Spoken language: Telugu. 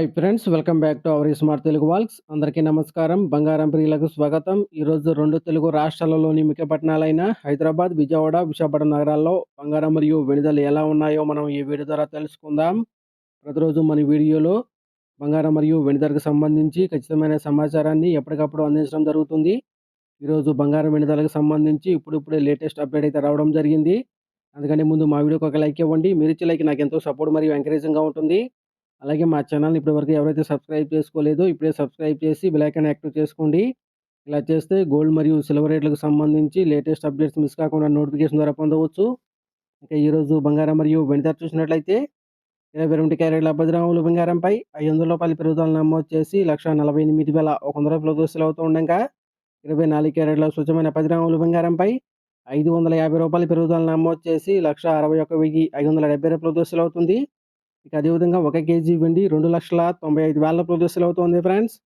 Hi friends, welcome back to our smart Telugu walks. అందరికీ నమస్కారం. బంగారం ప్రియులకు స్వాగతం. ఈరోజు 2 తెలుగు రాష్ట్రాలలోని ముఖ్య పట్టణాలైన హైదరాబాద్, విజయవాడ, విశాఖపట్నం నగరాల్లో బంగారం మరియు వెండి ధరలు ఎలా ఉన్నాయో మనం ఈ వీడియో ద్వారా తెలుసుకుందాం. ప్రతిరోజు మన వీడియోలో బంగారం మరియు వెండి ధరకు సంబంధించి ఖచ్చితమైన సమాచారాన్ని ఎప్పటికప్పుడు అందించడం జరుగుతుంది. ఈరోజు బంగారం వెండి ధరలకు సంబంధించి ఇప్పుడిప్పుడే లేటెస్ట్ అప్డేట్ అయితే రావడం జరిగింది. అందుకని ముందు మా వీడియోకి ఒక లైక్ ఇవ్వండి. మీరిచ్చే లైక్ నాకు ఎంతో సపోర్ట్ మరియు ఎంకరేజింగ్‌గా ఉంటుంది. అలాగే మా ఛానల్‌ని ఇప్పటివరకు ఎవరైతే సబ్స్క్రైబ్ చేసుకోలేదో ఇప్పుడే సబ్స్క్రైబ్ చేసి బెల్ ఐకాన్ యాక్టివ్ చేసుకోండి. ఇలా చేస్తే గోల్డ్ మరియు సిల్వర్ రేట్లకు సంబంధించి లేటెస్ట్ అప్డేట్స్ మిస్ కాకుండా నోటిఫికేషన్ ద్వారా పొందవచ్చు. ఇక ఈరోజు బంగారం మరియు వెండి ధర చూసినట్లయితే 22 క్యారెట్ల 10 గ్రాముల బంగారంపై రూ. 500 పెరుగుదల నమోదు చేసి రూ. 1,48,100 సేల్ అవుతూ ఉండగా 24 క్యారెట్ల స్వచ్ఛమైన 10 గ్రాముల బంగారంపై రూ. 550 పెరుగుదల నమోదు చేసి రూ. 61,570 సేల్ అవుతుంది. ఇక అదేవిధంగా 1 కేజీ వెండి రూ. 2,95,000 సేల్ అవుతోంది ఫ్రెండ్స్.